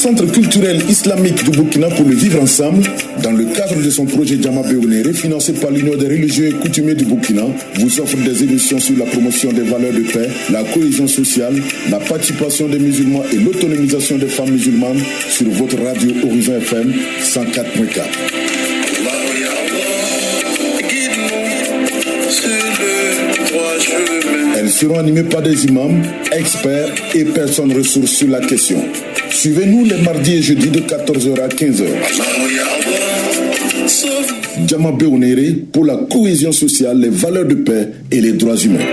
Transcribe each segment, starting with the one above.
Centre culturel islamique du Burkina pour le vivre ensemble, dans le cadre de son projet Djama Béounéré, financé par l'Union des religieux et coutumiers du Burkina, vous offre des émissions sur la promotion des valeurs de paix, la cohésion sociale, la participation des musulmans et l'autonomisation des femmes musulmanes sur votre radio Horizon FM 104.4. Elles seront animées par des imams, experts et personnes ressources sur la question. Suivez-nous les mardis et jeudis de 14h à 15h. Djama Béounéré pour la cohésion sociale, les valeurs de paix et les droits humains.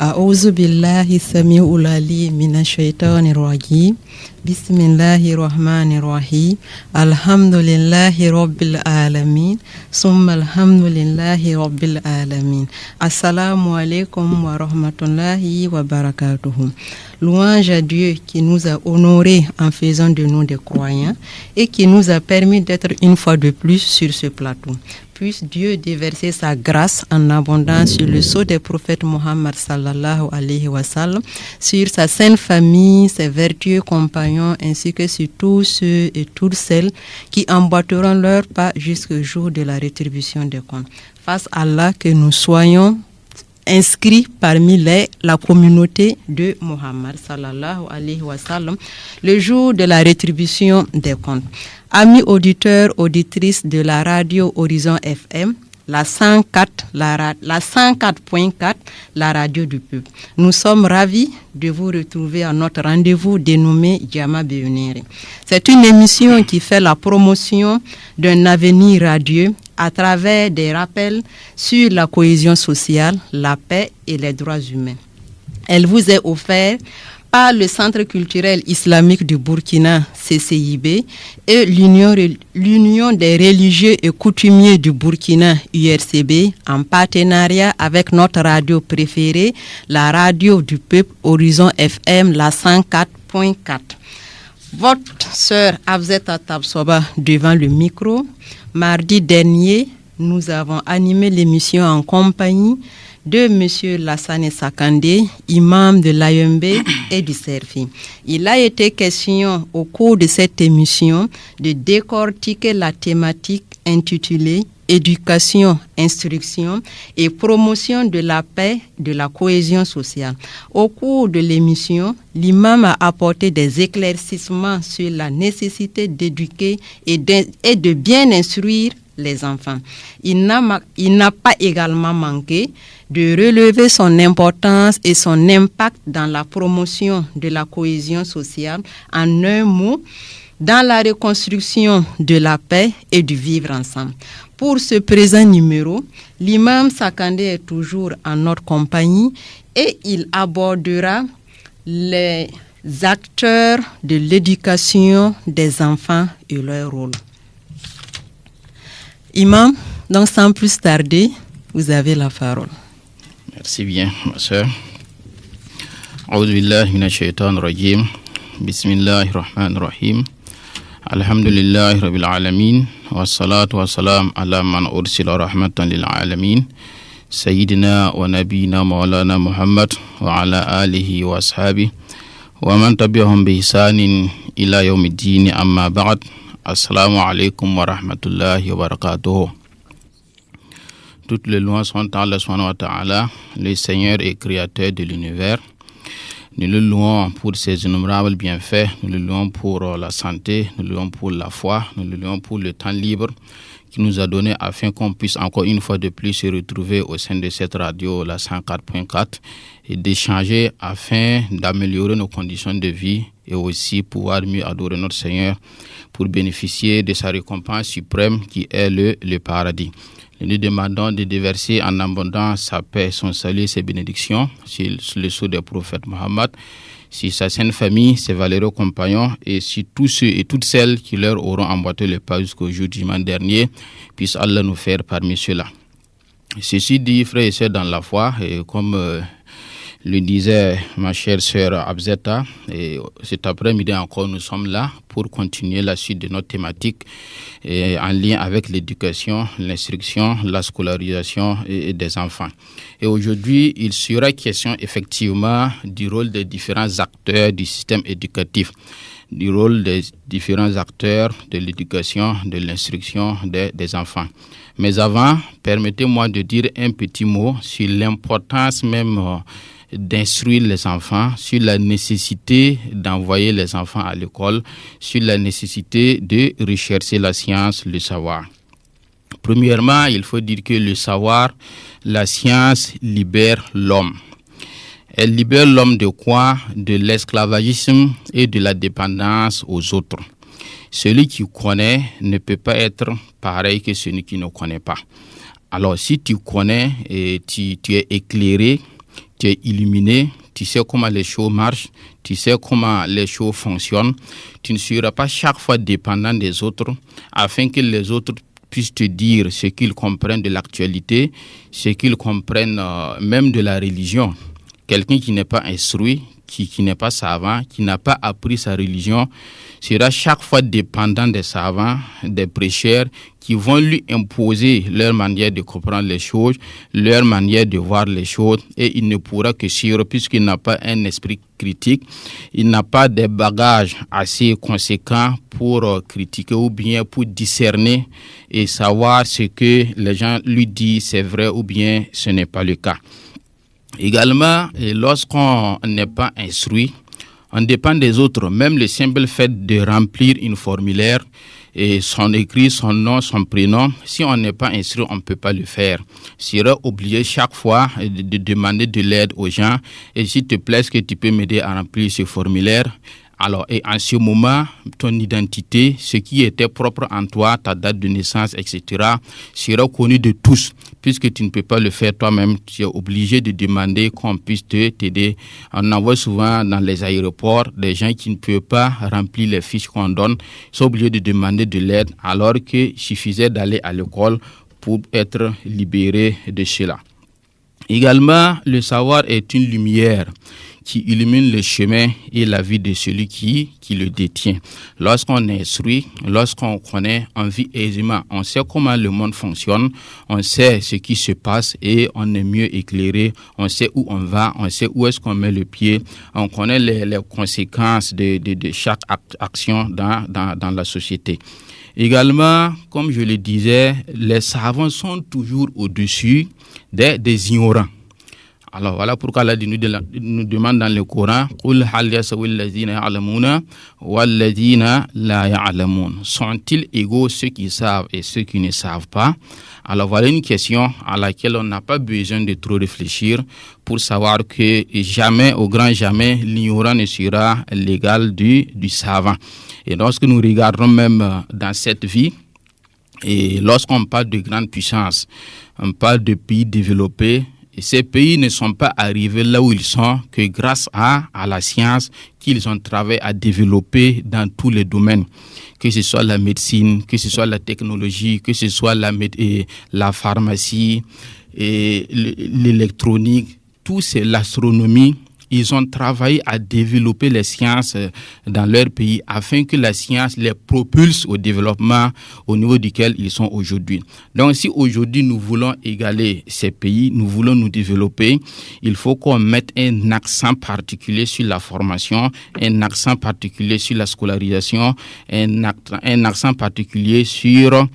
أعوذ بالله السميع العليم من الشيطان الرجيم بسم الله الرحمن الرحيم الحمد لله رب العالمين ثم الحمد لله رب العالمين السلام عليكم ورحمة الله وبركاته. Louange à Dieu qui nous a honorés en faisant de nous des croyants et qui nous a permis d'être une fois de plus sur ce plateau. Puisse Dieu déverser sa grâce en abondance sur le sceau des prophètes Mohammed sallallahu alayhi wa sallam, sur sa sainte famille, ses vertueux compagnons, ainsi que sur tous ceux et toutes celles qui emboîteront leur pas jusqu'au jour de la rétribution des comptes. Fasse Allah que nous soyons inscrits parmi la communauté de Mohammed sallallahu alayhi wa sallam le jour de la rétribution des comptes. Amis auditeurs, auditrices de la radio Horizon FM, la 104.4, la radio du peuple. Nous sommes ravis de vous retrouver à notre rendez-vous dénommé Djama Béounéré. C'est une émission qui fait la promotion d'un avenir radieux à travers des rappels sur la cohésion sociale, la paix et les droits humains. Elle vous est offerte par le Centre culturel islamique du Burkina, CCIB, et l'Union des religieux et coutumiers du Burkina, URCB, en partenariat avec notre radio préférée, la radio du peuple Horizon FM, la 104.4. Votre sœur Afzeta Tabsoba devant le micro. Mardi dernier, nous avons animé l'émission en compagnie de M. Lassane Sakandé, imam de l'AYMB et du Serfi. Il a été question au cours de cette émission de décortiquer la thématique intitulée Éducation, instruction et promotion de la paix, de la cohésion sociale. Au cours de l'émission, l'imam a apporté des éclaircissements sur la nécessité d'éduquer et de bien instruire les enfants. Il n'a pas également manqué de relever son importance et son impact dans la promotion de la cohésion sociale, en un mot, dans la reconstruction de la paix et du vivre ensemble. Pour ce présent numéro, l'imam Sakandé est toujours en notre compagnie et il abordera les acteurs de l'éducation des enfants et leur rôle. Imam, donc sans plus tarder, vous avez la parole. Merci bien, ma sœur. A'udhu billahi minash shaitanir rajim. Bismillahir rahmanir rahim. Alhamdulillahi rabbil alamin. Wassalatu wassalam ala man ursila rahmatan lil alamin. Sayyidina wa nabiyina maulana Muhammad wa ala alihi wa ashabihi wa man tabi'ahum bi ihsanin ila yawmiddin, amma ba'd. Assalamu alaikum wa rahmatullahi wa barakatuh. Toutes les louanges sont à Allah subhanahu wa ta'ala, le Seigneur et Créateur de l'univers. Nous le louons pour ses innombrables bienfaits, nous le louons pour la santé, nous le louons pour la foi, nous le louons pour le temps libre qu'il nous a donné afin qu'on puisse encore une fois de plus se retrouver au sein de cette radio, la 104.4, et d'échanger afin d'améliorer nos conditions de vie et aussi pouvoir mieux adorer notre Seigneur pour bénéficier de sa récompense suprême qui est le paradis. Nous demandons de déverser en abondance sa paix, son salut, ses bénédictions sur le sceau des prophètes Mohammed, sur sa sainte famille, ses valeureux compagnons et sur tous ceux et toutes celles qui leur auront emboîté le pas jusqu'au jour du dimanche dernier. Puisse Allah nous faire parmi ceux-là. Ceci dit, frères et sœurs dans la foi, et comme le disait ma chère sœur Abzeta, et cet après-midi encore, nous sommes là pour continuer la suite de notre thématique en lien avec l'éducation, l'instruction, la scolarisation des enfants. Et aujourd'hui, il sera question effectivement du rôle des différents acteurs du système éducatif, du rôle des différents acteurs de l'éducation, de l'instruction des enfants. Mais avant, permettez-moi de dire un petit mot sur l'importance même d'instruire les enfants, sur la nécessité d'envoyer les enfants à l'école, sur la nécessité de rechercher la science, le savoir. Premièrement, il faut dire que le savoir, la science libère l'homme. Elle libère l'homme de quoi? De l'esclavagisme et de la dépendance aux autres. Celui qui connaît ne peut pas être pareil que celui qui ne connaît pas. Alors, si tu connais et tu es éclairé, tu es illuminé, tu sais comment les choses marchent, tu sais comment les choses fonctionnent, tu ne seras pas chaque fois dépendant des autres afin que les autres puissent te dire ce qu'ils comprennent de l'actualité, ce qu'ils comprennent même de la religion. Quelqu'un qui n'est pas instruit, qui n'est pas savant, qui n'a pas appris sa religion, sera chaque fois dépendant des savants, des prêcheurs qui vont lui imposer leur manière de comprendre les choses, leur manière de voir les choses, et il ne pourra que suivre puisqu'il n'a pas un esprit critique, il n'a pas des bagages assez conséquents pour critiquer ou bien pour discerner et savoir ce que les gens lui disent c'est vrai ou bien ce n'est pas le cas. Également, lorsqu'on n'est pas instruit, on dépend des autres. Même le simple fait de remplir une formulaire et son écrit, son nom, son prénom, si on n'est pas instruit, on ne peut pas le faire. On sera obligé chaque fois de demander de l'aide aux gens. Et s'il te plaît, est-ce que tu peux m'aider à remplir ce formulaire? Alors, et en ce moment, ton identité, ce qui était propre en toi, ta date de naissance, etc., sera connu de tous. Puisque tu ne peux pas le faire toi-même, tu es obligé de demander qu'on puisse t'aider. On envoie souvent dans les aéroports des gens qui ne peuvent pas remplir les fiches qu'on donne. Ils sont obligés de demander de l'aide alors qu'il suffisait d'aller à l'école pour être libéré de cela. Également, le savoir est une lumière qui illumine le chemin et la vie de celui qui le détient. Lorsqu'on est instruit, lorsqu'on connaît, on vit aisément. On sait comment le monde fonctionne, on sait ce qui se passe et on est mieux éclairé. On sait où on va, on sait où est-ce qu'on met le pied. On connaît les conséquences de chaque action dans la société. Également, comme je le disais, les savants sont toujours au-dessus des ignorants. Alors voilà pourquoi Allah nous demande dans le Coran قُلْ هَلْ يَسْتَوِي الَّذِينَ يَعْلَمُونَ وَالَّذِينَ لَا يَعْلَمُونَ. Sont-ils égaux ceux qui savent et ceux qui ne savent pas? Alors voilà une question à laquelle on n'a pas besoin de trop réfléchir pour savoir que jamais, au grand jamais, l'ignorant ne sera l'égal du savant. Et lorsque nous regardons même dans cette vie, et lorsqu'on parle de grande puissance, on parle de pays développés, et ces pays ne sont pas arrivés là où ils sont que grâce à la science qu'ils ont travaillé à développer dans tous les domaines, que ce soit la médecine, que ce soit la technologie, que ce soit la pharmacie, et l'électronique, tout c'est l'astronomie. Ils ont travaillé à développer les sciences dans leur pays afin que la science les propulse au développement au niveau duquel ils sont aujourd'hui. Donc si aujourd'hui nous voulons égaler ces pays, nous voulons nous développer, il faut qu'on mette un accent particulier sur la formation, un accent particulier sur la scolarisation, un accent particulier sur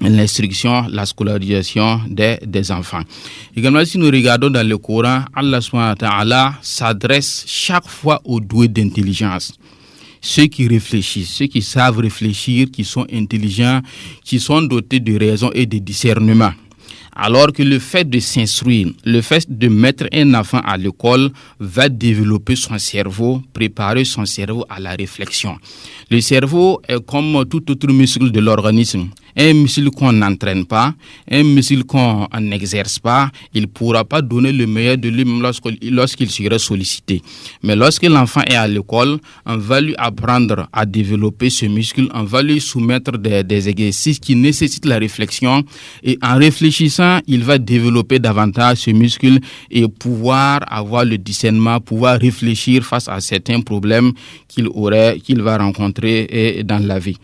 l'instruction, la scolarisation des enfants. Également, si nous regardons dans le Coran, Allah subhanahu wa ta'ala s'adresse chaque fois aux doués d'intelligence. Ceux qui réfléchissent, ceux qui savent réfléchir, qui sont intelligents, qui sont dotés de raison et de discernement. Alors que le fait de s'instruire, le fait de mettre un enfant à l'école va développer son cerveau, préparer son cerveau à la réflexion. Le cerveau est comme tout autre muscle de l'organisme. Un muscle qu'on n'entraîne pas, un muscle qu'on n'exerce pas, il ne pourra pas donner le meilleur de lui-même lorsqu'il sera sollicité. Mais lorsque l'enfant est à l'école, on va lui apprendre à développer ce muscle, on va lui soumettre des exercices qui nécessitent la réflexion. Et en réfléchissant grandissant, il va développer davantage ce muscle et pouvoir avoir le discernement, pouvoir réfléchir face à certains problèmes qu'il va rencontrer dans la vie.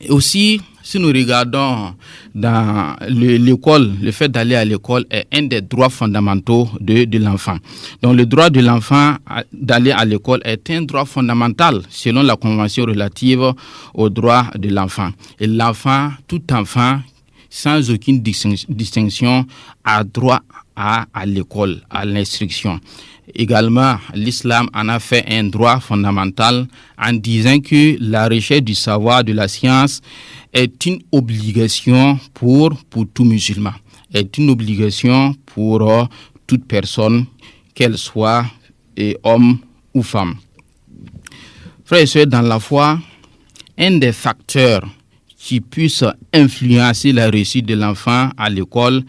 Et aussi, si nous regardons dans l'école, le fait d'aller à l'école est un des droits fondamentaux de l'enfant. Donc le droit de l'enfant d'aller à l'école est un droit fondamental selon la Convention relative aux droits de l'enfant. Et l'enfant, tout enfant, sans aucune distinction, a droit à l'école, à l'instruction. Également, l'islam en a fait un droit fondamental en disant que la recherche du savoir, de la science, est une obligation pour tout musulman, est une obligation pour toute personne, qu'elle soit homme ou femme. Frères et sœurs, dans la foi, un des facteurs qui puisse influencer la réussite de l'enfant à l'école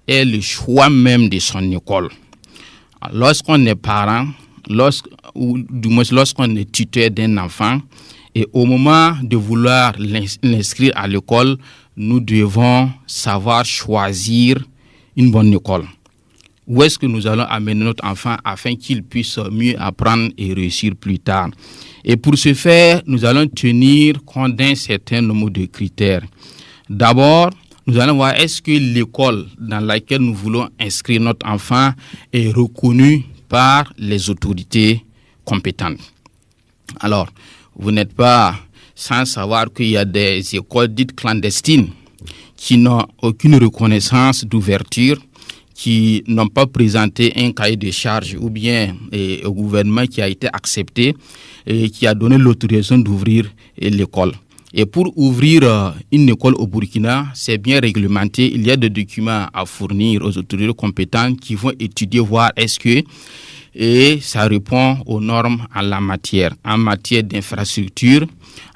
est le choix même de son école. Lorsqu'on est parent, ou du moins lorsqu'on est tuteur d'un enfant, et au moment de vouloir l'inscrire à l'école, nous devons savoir choisir une bonne école. Où est-ce que nous allons amener notre enfant afin qu'il puisse mieux apprendre et réussir plus tard? Et pour ce faire, nous allons tenir compte d'un certain nombre de critères. D'abord, nous allons voir est-ce que l'école dans laquelle nous voulons inscrire notre enfant est reconnue par les autorités compétentes. Alors, vous n'êtes pas sans savoir qu'il y a des écoles dites clandestines qui n'ont aucune reconnaissance d'ouverture, qui n'ont pas présenté un cahier de charges ou bien au gouvernement qui a été accepté et qui a donné l'autorisation d'ouvrir l'école. Et pour ouvrir une école au Burkina, c'est bien réglementé. Il y a des documents à fournir aux autorités compétentes qui vont étudier, voir est-ce que et ça répond aux normes en la matière d'infrastructure,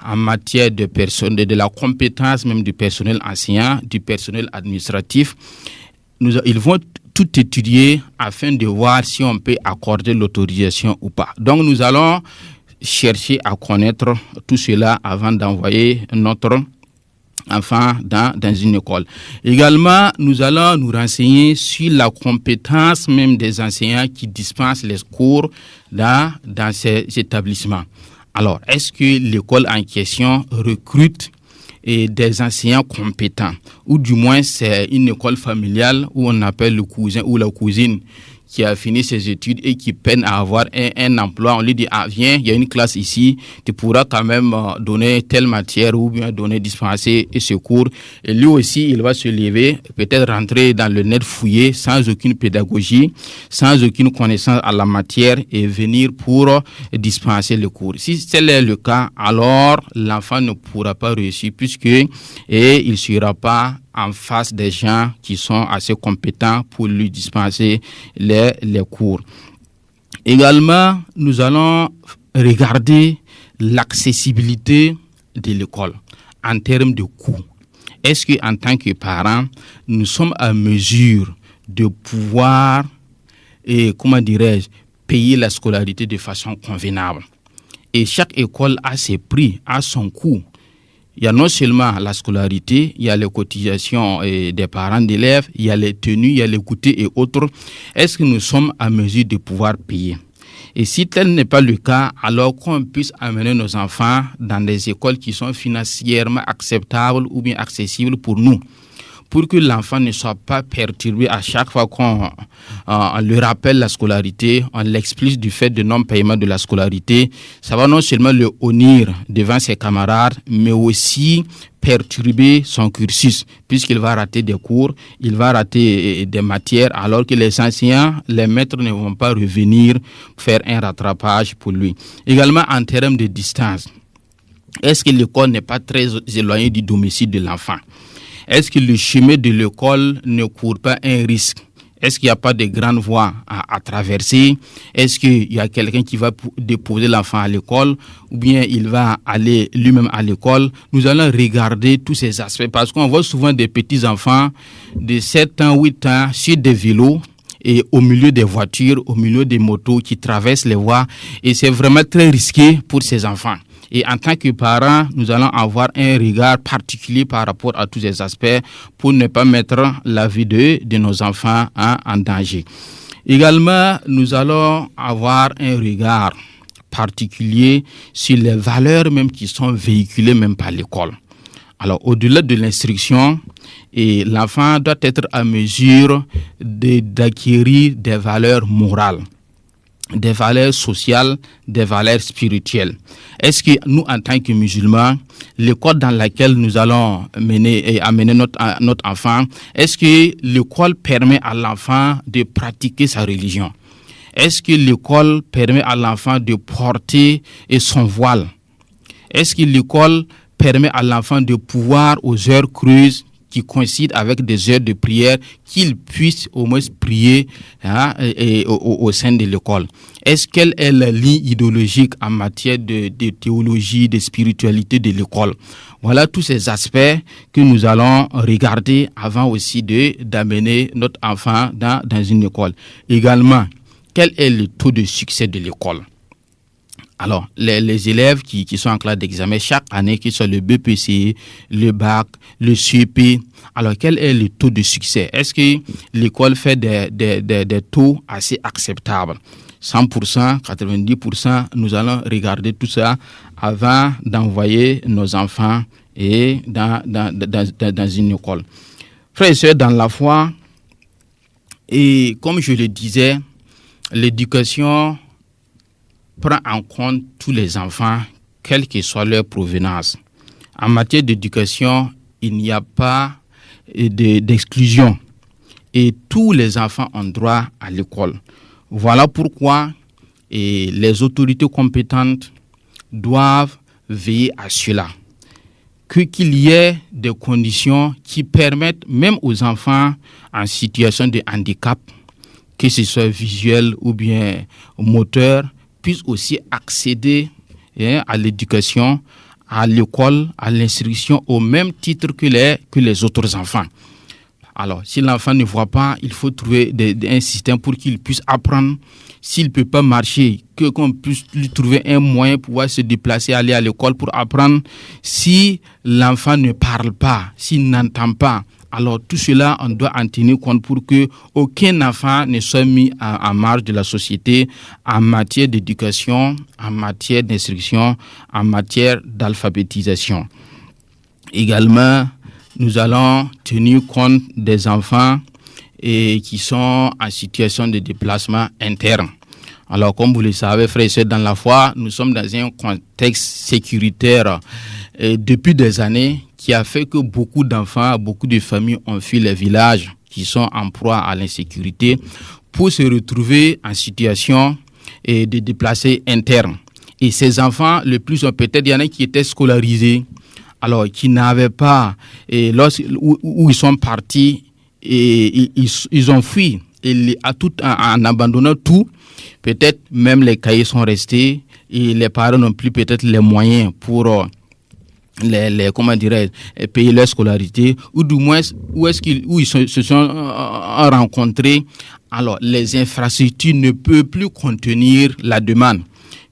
en matière de personnes, de la compétence même du personnel enseignant, du personnel administratif. Ils vont tout étudier afin de voir si on peut accorder l'autorisation ou pas. Donc nous allons chercher à connaître tout cela avant d'envoyer notre enfant dans une école. Également, nous allons nous renseigner sur la compétence même des enseignants qui dispensent les cours dans ces établissements. Alors, est-ce que l'école en question recrute des enseignants compétents, ou du moins c'est une école familiale où on appelle le cousin ou la cousine qui a fini ses études et qui peine à avoir un emploi. On lui dit, viens, il y a une classe ici, tu pourras quand même donner telle matière ou bien dispenser ce cours. Et lui aussi, il va se lever, peut-être rentrer dans le net fouillé sans aucune pédagogie, sans aucune connaissance à la matière et venir pour dispenser le cours. Si tel est le cas, alors l'enfant ne pourra pas réussir puisque il ne sera pas en face des gens qui sont assez compétents pour lui dispenser les cours. Également, nous allons regarder l'accessibilité de l'école en termes de coûts. Est-ce qu'en tant que parents, nous sommes à mesure de pouvoir, payer la scolarité de façon convenable? Et chaque école a ses prix, a son coût. Il y a non seulement la scolarité, il y a les cotisations des parents d'élèves, il y a les tenues, il y a les goûters et autres. Est-ce que nous sommes à mesure de pouvoir payer? Et si tel n'est pas le cas, alors qu'on puisse amener nos enfants dans des écoles qui sont financièrement acceptables ou bien accessibles pour nous, pour que l'enfant ne soit pas perturbé à chaque fois qu'on lui rappelle la scolarité, on l'explique du fait de non-paiement de la scolarité. Ça va non seulement le honnir devant ses camarades, mais aussi perturber son cursus, puisqu'il va rater des cours, il va rater des matières, alors que les enseignants, les maîtres ne vont pas revenir faire un rattrapage pour lui. Également en termes de distance, est-ce que l'école n'est pas très éloignée du domicile de l'enfant? Est-ce que le chemin de l'école ne court pas un risque? Est-ce qu'il n'y a pas de grandes voies à traverser? Est-ce qu'il y a quelqu'un qui va déposer l'enfant à l'école ou bien il va aller lui-même à l'école? Nous allons regarder tous ces aspects parce qu'on voit souvent des petits enfants de 7 ans, 8 ans sur des vélos et au milieu des voitures, au milieu des motos qui traversent les voies et c'est vraiment très risqué pour ces enfants. Et en tant que parents, nous allons avoir un regard particulier par rapport à tous ces aspects pour ne pas mettre la vie de nos enfants en danger. Également, nous allons avoir un regard particulier sur les valeurs même qui sont véhiculées même par l'école. Alors, au-delà de l'instruction, l'enfant doit être à mesure d'acquérir des valeurs morales, des valeurs sociales, des valeurs spirituelles. Est-ce que nous, en tant que musulmans, l'école dans laquelle nous allons amener notre enfant, est-ce que l'école permet à l'enfant de pratiquer sa religion? Est-ce que l'école permet à l'enfant de porter son voile? Est-ce que l'école permet à l'enfant de pouvoir, aux heures creuses qui coïncident avec des heures de prière, qu'il puisse au moins prier au sein de l'école? Quelle est la ligne idéologique en matière de théologie, de spiritualité de l'école? Voilà tous ces aspects que nous allons regarder avant aussi d'amener notre enfant dans une école. Également, quel est le taux de succès de l'école? Alors, les élèves qui sont en classe d'examen chaque année, qui sont le BPC, le bac, le CEP, alors quel est le taux de succès? Est-ce que l'école fait des taux assez acceptables? 100%, 90%, nous allons regarder tout ça avant d'envoyer nos enfants dans une école. Frères et sœurs, dans la foi, et comme je le disais, l'éducation prend en compte tous les enfants, quelle que soit leur provenance. En matière d'éducation, il n'y a pas d'exclusion et tous les enfants ont droit à l'école. Voilà pourquoi les autorités compétentes doivent veiller à cela. Qu'il y ait des conditions qui permettent même aux enfants en situation de handicap, que ce soit visuel ou bien moteur, puissent aussi accéder à l'éducation, à l'école, à l'instruction au même titre que les autres enfants. Alors, si l'enfant ne voit pas, il faut trouver un système pour qu'il puisse apprendre. S'il ne peut pas marcher, qu'on puisse lui trouver un moyen pour pouvoir se déplacer, aller à l'école pour apprendre. Si l'enfant ne parle pas, s'il n'entend pas, alors tout cela, on doit en tenir compte pour que aucun enfant ne soit mis en marge de la société en matière d'éducation, en matière d'instruction, en matière d'alphabétisation. Également, nous allons tenir compte des enfants qui sont en situation de déplacement interne. Alors, comme vous le savez, frères et sœurs, dans la foi, nous sommes dans un contexte sécuritaire depuis des années qui a fait que beaucoup d'enfants, beaucoup de familles ont fui les villages qui sont en proie à l'insécurité pour se retrouver en situation de déplacés internes. Et ces enfants, le plus peut-être, il y en a qui étaient scolarisés, alors qui n'avaient pas, où ils sont partis, et ils ont fui, en abandonnant tout. Peut-être même les cahiers sont restés et les parents n'ont plus peut-être les moyens pour payer leur scolarité, ou du moins où ils se sont rencontrés. Alors les infrastructures ne peuvent plus contenir la demande.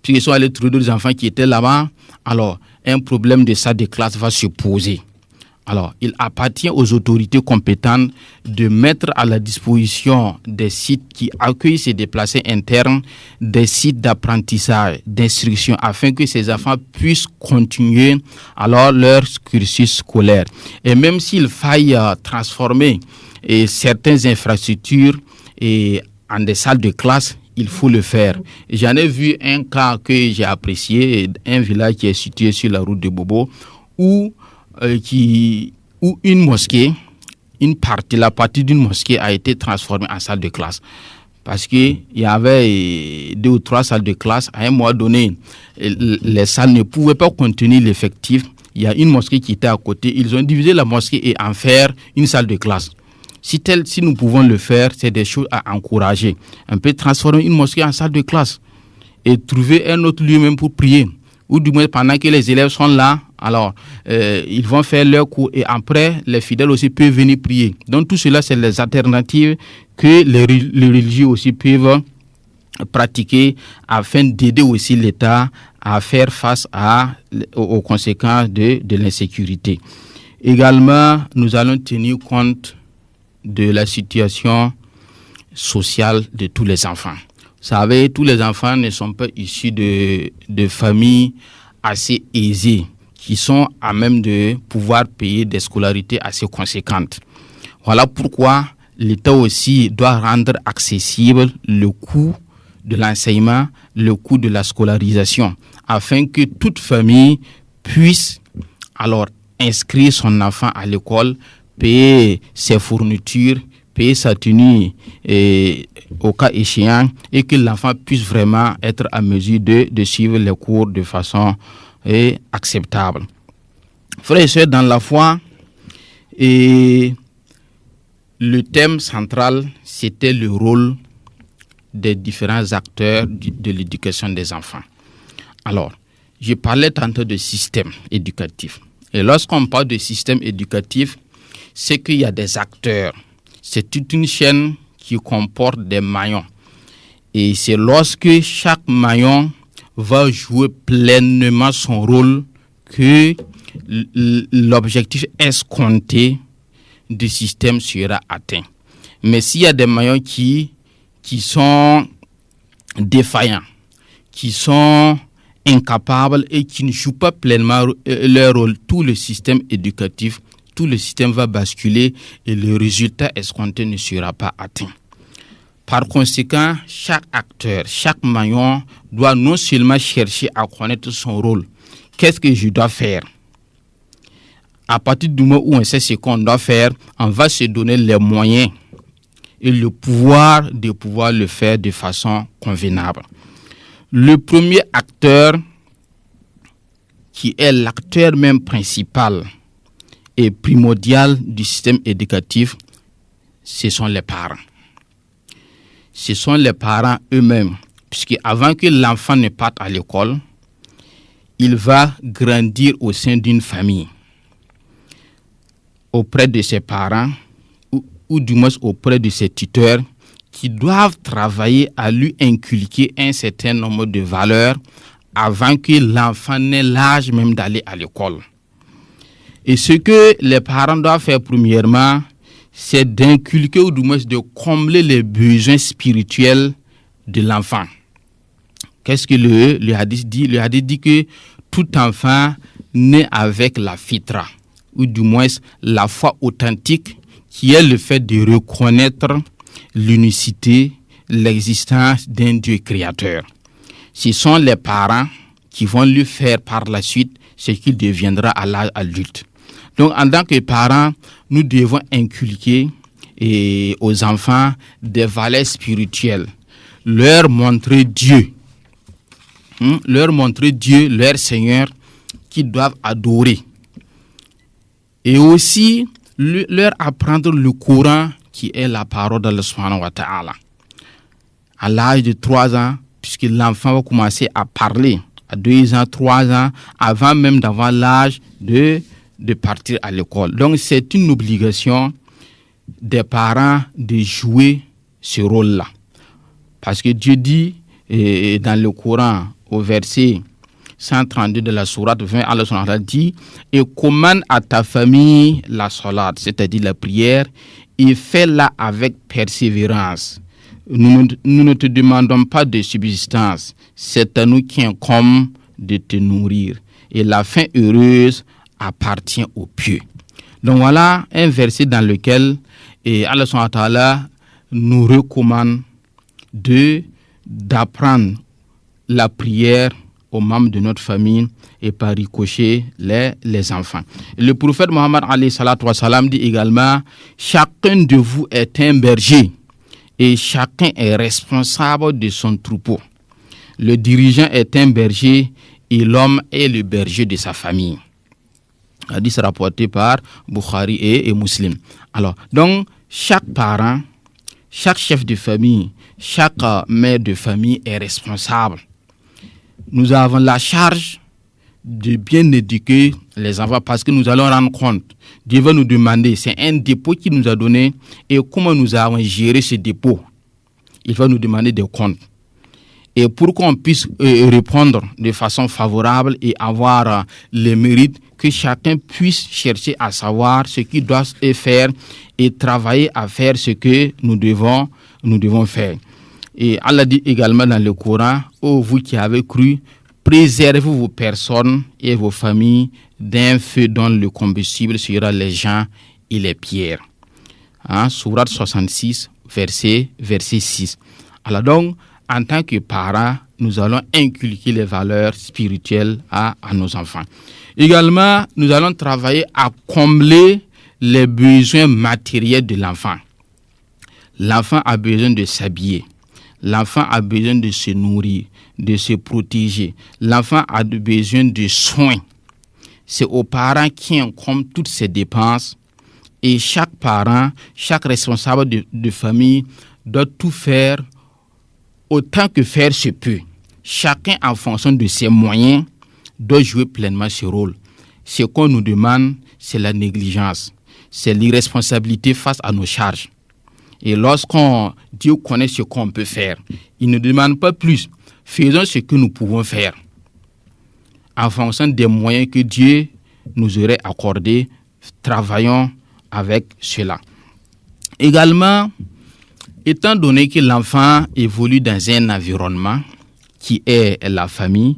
Puisqu'ils sont allés trouver d'autres enfants qui étaient là-bas, alors un problème de salle de classe va se poser. Alors, il appartient aux autorités compétentes de mettre à la disposition des sites qui accueillent ces déplacés internes, des sites d'apprentissage, d'instruction, afin que ces enfants puissent continuer alors leur cursus scolaire. Et même s'il faille transformer certaines infrastructures en des salles de classe, il faut le faire. J'en ai vu un cas que j'ai apprécié, un village qui est situé sur la route de Bobo, où une mosquée, la partie d'une mosquée a été transformée en salle de classe. Parce qu'il y avait 2 ou 3 salles de classe. À un moment donné, les salles ne pouvaient pas contenir l'effectif. Il y a une mosquée qui était à côté. Ils ont divisé la mosquée et en faire une salle de classe. Si nous pouvons le faire, c'est des choses à encourager. On peut transformer une mosquée en salle de classe et trouver un autre lieu même pour prier. Ou du moins pendant que les élèves sont là, alors ils vont faire leur cours et après les fidèles aussi peuvent venir prier. Donc tout cela, c'est les alternatives que les religieux aussi peuvent pratiquées afin d'aider aussi l'État à faire face aux conséquences de l'insécurité. Également, nous allons tenir compte de la situation sociale de tous les enfants. Vous savez, tous les enfants ne sont pas issus de familles assez aisées, qui sont à même de pouvoir payer des scolarités assez conséquentes. Voilà pourquoi l'État aussi doit rendre accessible le coût de l'enseignement, le coût de la scolarisation, afin que toute famille puisse alors inscrire son enfant à l'école, payer ses fournitures, payer sa tenue au cas échéant, et que l'enfant puisse vraiment être à mesure de suivre les cours de façon acceptable. Frères et sœurs, dans la foi, le thème central, c'était le rôle des différents acteurs de l'éducation des enfants. Alors, je parlais tantôt de système éducatif. Et lorsqu'on parle de système éducatif, c'est qu'il y a des acteurs. C'est toute une chaîne qui comporte des maillons. Et c'est lorsque chaque maillon va jouer pleinement son rôle que l'objectif escompté du système sera atteint. Mais s'il y a des maillons qui sont défaillants, qui sont incapables et qui ne jouent pas pleinement leur rôle, tout le système éducatif, tout le système va basculer et le résultat escompté ne sera pas atteint. Par conséquent, chaque acteur, chaque maillon doit non seulement chercher à connaître son rôle. Qu'est-ce que je dois faire? À partir du moment où on sait ce qu'on doit faire, on va se donner les moyens et le pouvoir de pouvoir le faire de façon convenable. Le premier acteur, qui est l'acteur même principal et primordial du système éducatif, ce sont les parents. Ce sont les parents eux-mêmes, puisque avant que l'enfant ne parte à l'école, il va grandir au sein d'une famille, auprès de ses parents, ou du moins auprès de ses tuteurs, qui doivent travailler à lui inculquer un certain nombre de valeurs avant que l'enfant n'ait l'âge même d'aller à l'école. Et ce que les parents doivent faire premièrement, c'est d'inculquer ou du moins de combler les besoins spirituels de l'enfant. Qu'est-ce que le hadith dit? Le hadith dit que tout enfant naît avec la fitra, ou du moins la foi authentique, qui est le fait de reconnaître l'unicité, l'existence d'un Dieu créateur. Ce sont les parents qui vont lui faire par la suite ce qu'il deviendra à l'âge adulte. Donc, en tant que parents, nous devons inculquer aux enfants des valeurs spirituelles, leur montrer Dieu, leur Seigneur, qu'ils doivent adorer. Et aussi, leur apprendre le Coran, qui est la parole d'Allah subhanahu wa ta'ala. À l'âge de 3 ans, puisque l'enfant va commencer à parler, à 2 ans, 3 ans, avant même d'avoir l'âge de partir à l'école. Donc, c'est une obligation des parents de jouer ce rôle-là. Parce que Dieu dit, dans le Coran, au verset 132 de la sourate 20, Allah dit « Et commande à ta famille la salat », c'est-à-dire la prière, et fais-la avec persévérance. Nous ne te demandons pas de subsistance, c'est à nous qui incombe de te nourrir. Et la fin heureuse appartient aux pieux. Donc voilà un verset dans lequel Allah nous recommande d'apprendre la prière aux membres de notre famille et par ricochet les enfants. Le prophète Mohammed dit également: chacun de vous est un berger et chacun est responsable de son troupeau. Le dirigeant est un berger et l'homme est le berger de sa famille. Hadith rapporté par Bukhari et Muslim. Alors, donc, chaque parent, chaque chef de famille, chaque mère de famille est responsable. Nous avons la charge de bien éduquer les enfants parce que nous allons rendre compte. Dieu va nous demander, c'est un dépôt qu'il nous a donné et comment nous avons géré ce dépôt. Il va nous demander des comptes. Et pour qu'on puisse répondre de façon favorable et avoir les mérites, que chacun puisse chercher à savoir ce qu'il doit faire et travailler à faire ce que nous devons faire. Et Allah dit également dans le Coran, ô vous qui avez cru, préservez vos personnes et vos familles d'un feu dont le combustible sera les gens et les pierres. Sourate 66, verset 6. Alors donc, en tant que parents, nous allons inculquer les valeurs spirituelles à nos enfants. Également, nous allons travailler à combler les besoins matériels de l'enfant. L'enfant a besoin de s'habiller. L'enfant a besoin de se nourrir, de se protéger. L'enfant a besoin de soins. C'est aux parents qui incombent toutes ces dépenses. Et chaque parent, chaque responsable de famille doit tout faire autant que faire se peut. Chacun, en fonction de ses moyens, doit jouer pleinement ce rôle. Ce qu'on nous demande, c'est la négligence. C'est l'irresponsabilité face à nos charges. Et Dieu connaît ce qu'on peut faire, il ne demande pas plus. Faisons ce que nous pouvons faire. En fonction des moyens que Dieu nous aurait accordés, travaillons avec cela. Également, étant donné que l'enfant évolue dans un environnement qui est la famille,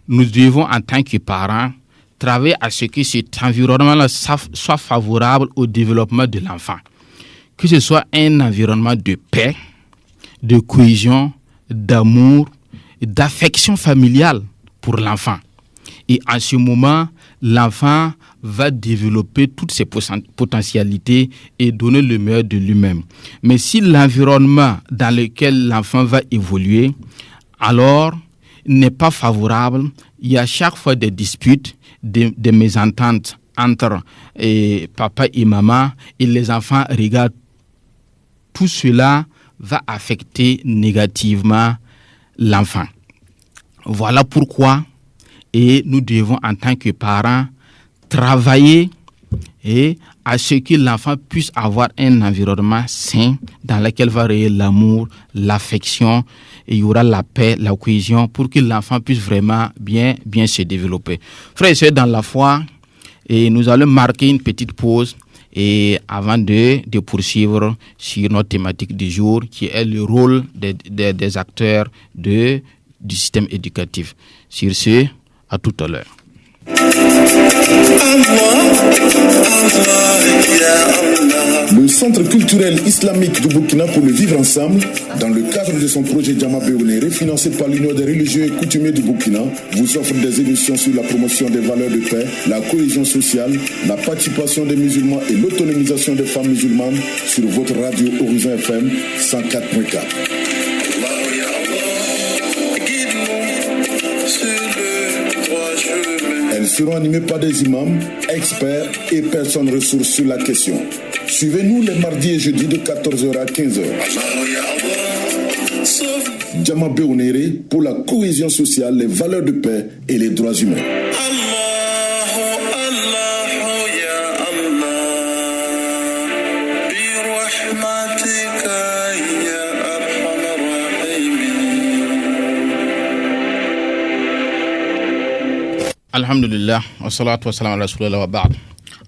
nous devons en tant que parents travailler à ce que cet environnement-là soit favorable au développement de l'enfant. Que ce soit un environnement de paix, de cohésion, d'amour, d'affection familiale pour l'enfant. Et en ce moment, l'enfant va développer toutes ses potentialités et donner le meilleur de lui-même. Mais si l'environnement dans lequel l'enfant va évoluer, alors n'est pas favorable, il y a chaque fois des disputes, des mésententes entre papa et maman, et les enfants regardent. Tout cela va affecter négativement l'enfant. Voilà pourquoi nous devons en tant que parents travailler à ce que l'enfant puisse avoir un environnement sain dans lequel va régner l'amour, l'affection, et il y aura la paix, la cohésion pour que l'enfant puisse vraiment bien se développer. Frères et sœurs dans la foi, nous allons marquer une petite pause. Et avant de poursuivre sur notre thématique du jour, qui est le rôle des acteurs du système éducatif. Sur ce, à tout à l'heure. Le Centre culturel islamique du Burkina pour le vivre ensemble, dans le cadre de son projet Jama Beonere, financé par l'Union des religieux et coutumiers du Burkina, vous offre des émissions sur la promotion des valeurs de paix, la cohésion sociale, la participation des musulmans et l'autonomisation des femmes musulmanes sur votre radio Horizon FM 104.4. Elles seront animées par des imams, experts et personnes ressources sur la question. Suivez-nous les mardis et jeudis de 14h à 15h. Jama Beonere pour la cohésion sociale, les valeurs de paix et les droits humains. Alhamdulillah, wa salatu wa salam ala rasulillah wa ba'd.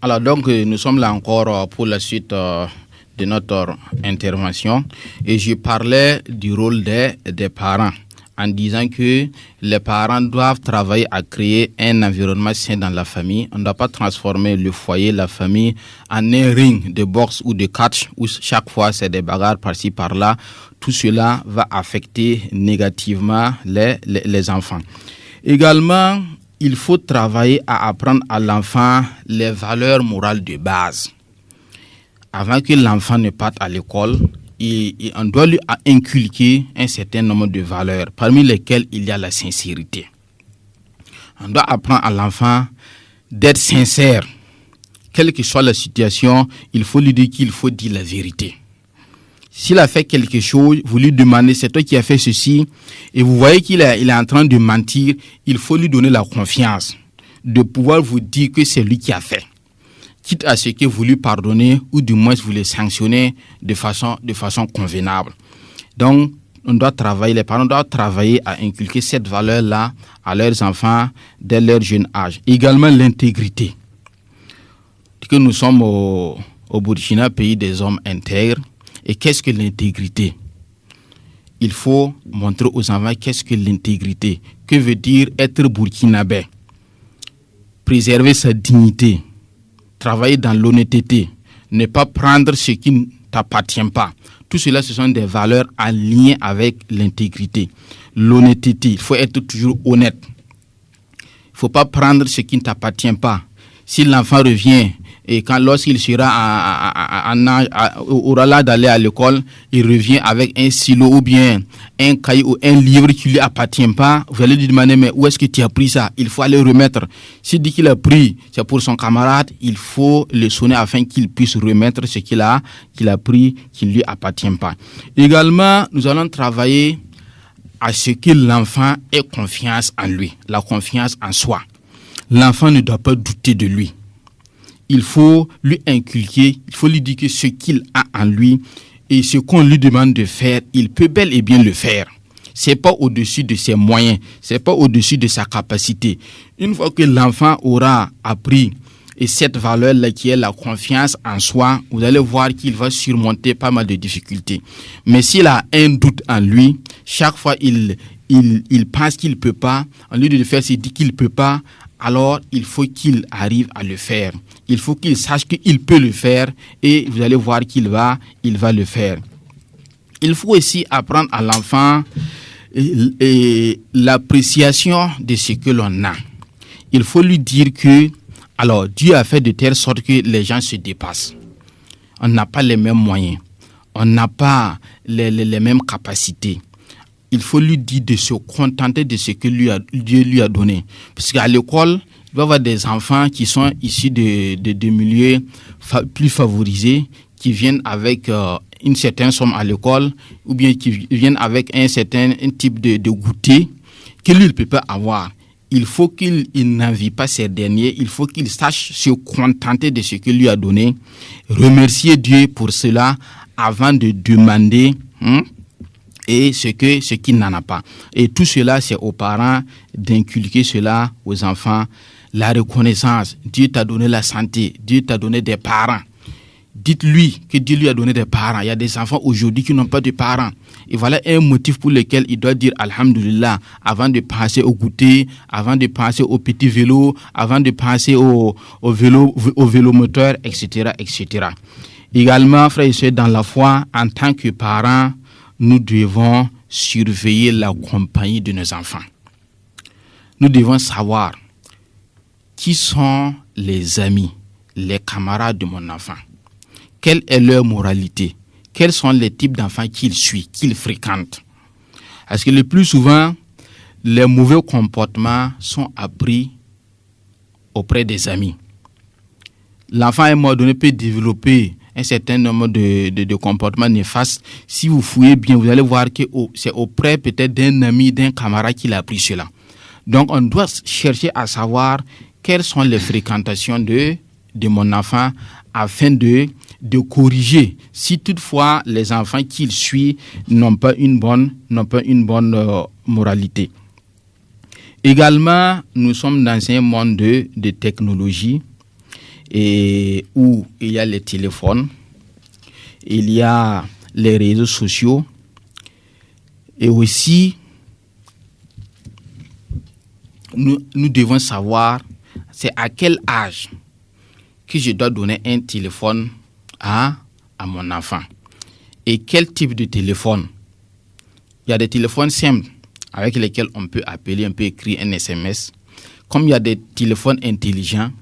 Alors donc, nous sommes là encore pour la suite de notre intervention et je parlais du rôle des parents en disant que les parents doivent travailler à créer un environnement sain dans la famille. On ne doit pas transformer le foyer, la famille en un ring de boxe ou de catch où chaque fois c'est des bagarres par-ci par-là. Tout cela va affecter négativement les enfants. Également, il faut travailler à apprendre à l'enfant les valeurs morales de base. Avant que l'enfant ne parte à l'école, on doit lui inculquer un certain nombre de valeurs, parmi lesquelles il y a la sincérité. On doit apprendre à l'enfant d'être sincère. Quelle que soit la situation, il faut lui dire qu'il faut dire la vérité. S'il a fait quelque chose, vous lui demandez, c'est toi qui as fait ceci, et vous voyez qu'il est en train de mentir, il faut lui donner la confiance de pouvoir vous dire que c'est lui qui a fait. Quitte à ce que vous lui pardonnez ou du moins vous le sanctionnez de façon convenable. Donc, les parents doivent travailler à inculquer cette valeur-là à leurs enfants dès leur jeune âge. Également l'intégrité. Que nous sommes au Burkina, pays des hommes intègres. Et qu'est-ce que l'intégrité? Il faut montrer aux enfants qu'est-ce que l'intégrité. Que veut dire être burkinabé? Préserver sa dignité, travailler dans l'honnêteté, ne pas prendre ce qui ne t'appartient pas. Tout cela, ce sont des valeurs alignées avec l'intégrité. L'honnêteté, il faut être toujours honnête. Il ne faut pas prendre ce qui ne t'appartient pas. Si l'enfant revient et lorsqu'il sera aura l'âge d'aller à l'école, il revient avec un stylo ou bien un cahier ou un livre qui ne lui appartient pas, vous allez lui demander mais où est-ce que tu as pris ça? Il faut aller remettre. S'il dit qu'il a pris, c'est pour son camarade, il faut le sonner afin qu'il puisse remettre ce qu'il a pris qui ne lui appartient pas. Également, nous allons travailler à ce que l'enfant ait confiance en lui, la confiance en soi. L'enfant ne doit pas douter de lui. Il faut lui inculquer, il faut lui dire que ce qu'il a en lui et ce qu'on lui demande de faire, il peut bel et bien le faire. C'est pas au-dessus de ses moyens, c'est pas au-dessus de sa capacité. Une fois que l'enfant aura appris et cette valeur-là qui est la confiance en soi, vous allez voir qu'il va surmonter pas mal de difficultés. Mais s'il a un doute en lui, chaque fois il pense qu'il peut pas, en lieu de le faire, s'il dit qu'il peut pas, alors il faut qu'il arrive à le faire. Il faut qu'il sache qu'il peut le faire et vous allez voir qu'il va le faire. Il faut aussi apprendre à l'enfant l'appréciation de ce que l'on a. Il faut lui dire que alors Dieu a fait de telle sorte que les gens se dépassent. On n'a pas les mêmes moyens. On n'a pas les mêmes capacités. Il faut lui dire de se contenter de ce que Dieu lui a donné. Parce qu'à l'école, il va y avoir des enfants qui sont issus de milieux plus favorisés, qui viennent avec une certaine somme à l'école, ou bien qui viennent avec un type de goûter que lui, il ne peut pas avoir. Il faut qu'il n'envie pas ces derniers, il faut qu'il sache se contenter de ce que lui a donné, remercier Dieu pour cela avant de demander et ce qu'il n'en a pas. Et tout cela, c'est aux parents d'inculquer cela aux enfants. La reconnaissance, Dieu t'a donné la santé, Dieu t'a donné des parents. Dites-lui que Dieu lui a donné des parents. Il y a des enfants aujourd'hui qui n'ont pas de parents. Et voilà un motif pour lequel il doit dire Alhamdulillah avant de passer au goûter, avant de passer au petit vélo, avant de passer au vélomoteur, etc., etc. Également, frères et sœurs, dans la foi, en tant que parents, nous devons surveiller la compagnie de nos enfants. Nous devons savoir qui sont les amis, les camarades de mon enfant. Quelle est leur moralité? Quels sont les types d'enfants qu'il suit, qu'il fréquente? Parce que le plus souvent, les mauvais comportements sont appris auprès des amis. L'enfant, à un moment donné, peut développer un certain nombre de comportements néfastes. Si vous fouillez bien, vous allez voir que c'est auprès peut-être d'un ami, d'un camarade qu'il a appris cela. Donc, on doit chercher à savoir quelles sont les fréquentations de mon enfant afin de corriger si toutefois les enfants qu'il suit n'ont pas une bonne moralité. Également, nous sommes dans un monde de technologie et où il y a les téléphones, il y a les réseaux sociaux et aussi nous devons savoir c'est à quel âge que je dois donner un téléphone à mon enfant. Et quel type de téléphone? Il y a des téléphones simples avec lesquels on peut appeler, on peut écrire un SMS. Comme il y a des téléphones intelligents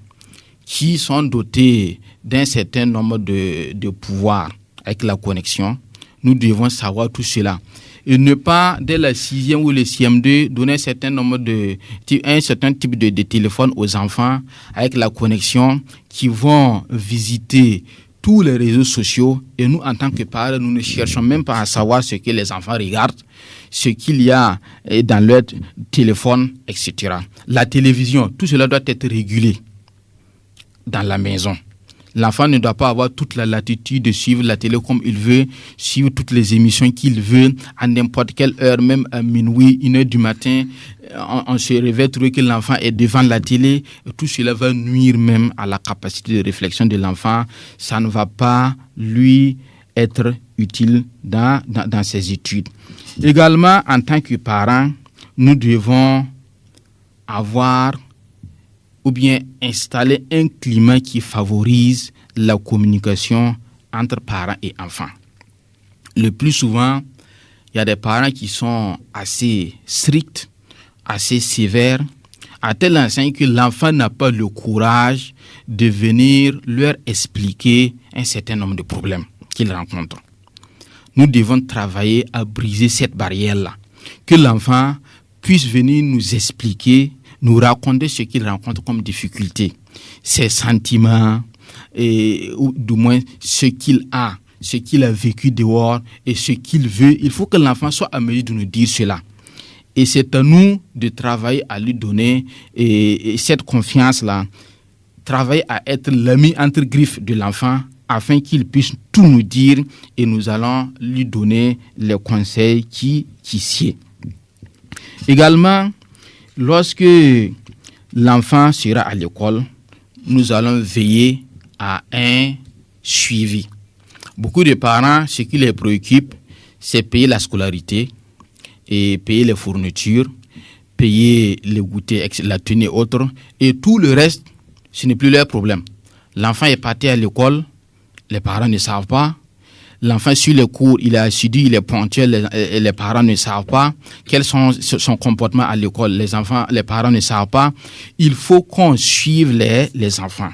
qui sont dotés d'un certain nombre de pouvoirs avec la connexion, nous devons savoir tout cela. Et ne pas, dès la 6e ou le CM2, donner un certain type de téléphone aux enfants avec la connexion qui vont visiter tous les réseaux sociaux. Et nous, en tant que parents, nous ne cherchons même pas à savoir ce que les enfants regardent, ce qu'il y a dans leur téléphone, etc. La télévision, tout cela doit être régulé dans la maison. L'enfant ne doit pas avoir toute la latitude de suivre la télé comme il veut, suivre toutes les émissions qu'il veut, à n'importe quelle heure, même à minuit, 1h du matin. On se réveille, trouver que l'enfant est devant la télé. Tout cela va nuire même à la capacité de réflexion de l'enfant. Ça ne va pas lui être utile dans ses études. Également, en tant que parents, nous devons avoir ou bien installer un climat qui favorise la communication entre parents et enfants. Le plus souvent, il y a des parents qui sont assez stricts, assez sévères, à tel enseigne que l'enfant n'a pas le courage de venir leur expliquer un certain nombre de problèmes qu'il rencontre. Nous devons travailler à briser cette barrière-là, que l'enfant puisse venir nous expliquer, nous raconter ce qu'il rencontre comme difficulté, ses sentiments, ou du moins ce qu'il a vécu dehors et ce qu'il veut. Il faut que l'enfant soit à mesure de nous dire cela. Et c'est à nous de travailler à lui donner et cette confiance-là, travailler à être l'ami entre griffes de l'enfant afin qu'il puisse tout nous dire et nous allons lui donner les conseils qui sied. Également, lorsque l'enfant sera à l'école, nous allons veiller à un suivi. Beaucoup de parents, ce qui les préoccupe, c'est payer la scolarité et payer les fournitures, payer les goûters, la tenue et autres. Et tout le reste, ce n'est plus leur problème. L'enfant est parti à l'école, les parents ne savent pas. L'enfant suit les cours, il est assidu, il est ponctuel, les parents ne savent pas. Quel est son comportement à l'école, les parents ne savent pas. Il faut qu'on suive les enfants.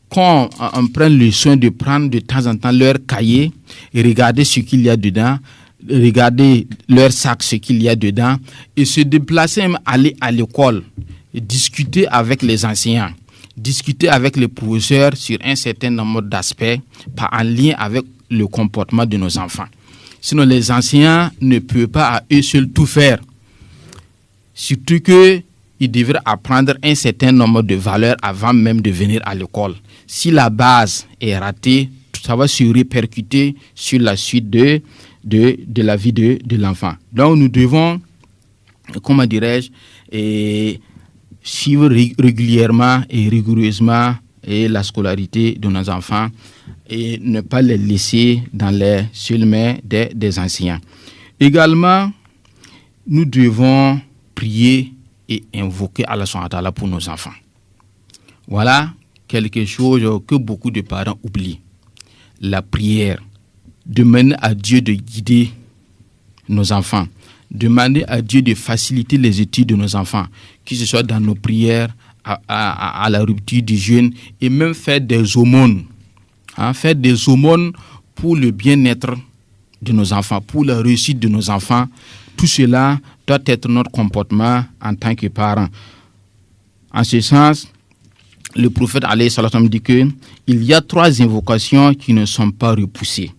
Qu'on prenne le soin de prendre de temps en temps leur cahier et regarder ce qu'il y a dedans, regarder leur sac, ce qu'il y a dedans, et se déplacer, même aller à l'école, et discuter avec les enseignants, discuter avec les professeurs sur un certain nombre d'aspects, pas en lien avec le comportement de nos enfants. Sinon, les enseignants ne peuvent pas à eux seuls tout faire. Surtout qu'ils devraient apprendre un certain nombre de valeurs avant même de venir à l'école. Si la base est ratée, ça va se répercuter sur la suite de la vie de l'enfant. Donc, nous devons, comment dirais-je, suivre régulièrement et rigoureusement la scolarité de nos enfants et ne pas les laisser dans les seules mains des enseignants. Également, nous devons prier et invoquer Allah subhanahu wa ta'ala pour nos enfants. Voilà quelque chose que beaucoup de parents oublient. La prière. Demander à Dieu de guider nos enfants. Demander à Dieu de faciliter les études de nos enfants, que ce soit dans nos prières, à la rupture du jeûne, et même faire des aumônes. Faire des aumônes pour le bien-être de nos enfants, pour la réussite de nos enfants. Tout cela doit être notre comportement en tant que parents. En ce sens, le prophète alayhi salam dit qu'il y a 3 invocations qui ne sont pas repoussées.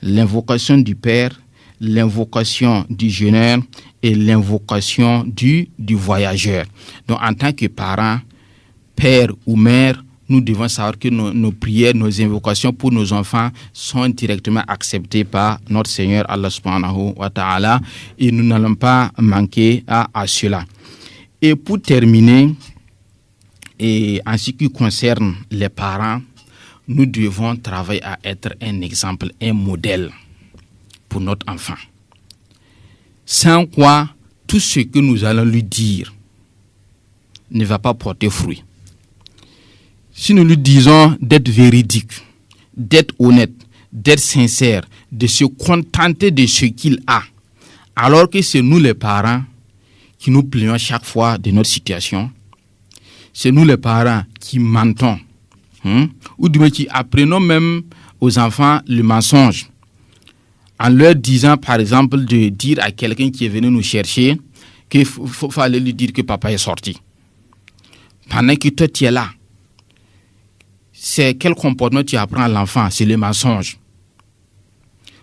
L'invocation du Père, l'invocation du jeûneur et l'invocation du voyageur. Donc, en tant que parents, père ou mère, nous devons savoir que nos prières, nos invocations pour nos enfants sont directement acceptées par notre Seigneur Allah subhanahu wa ta'ala et nous n'allons pas manquer à cela. Et pour terminer, et en ce qui concerne les parents, nous devons travailler à être un exemple, un modèle pour notre enfant. Sans quoi, tout ce que nous allons lui dire ne va pas porter fruit. Si nous lui disons d'être véridique, d'être honnête, d'être sincère, de se contenter de ce qu'il a, alors que c'est nous les parents qui nous plaignons chaque fois de notre situation, c'est nous les parents qui mentons, ou du moins qui apprenons même aux enfants le mensonge, en leur disant par exemple de dire à quelqu'un qui est venu nous chercher qu'il fallait lui dire que papa est sorti. Pendant que toi tu es là, c'est quel comportement tu apprends à l'enfant? C'est le mensonge.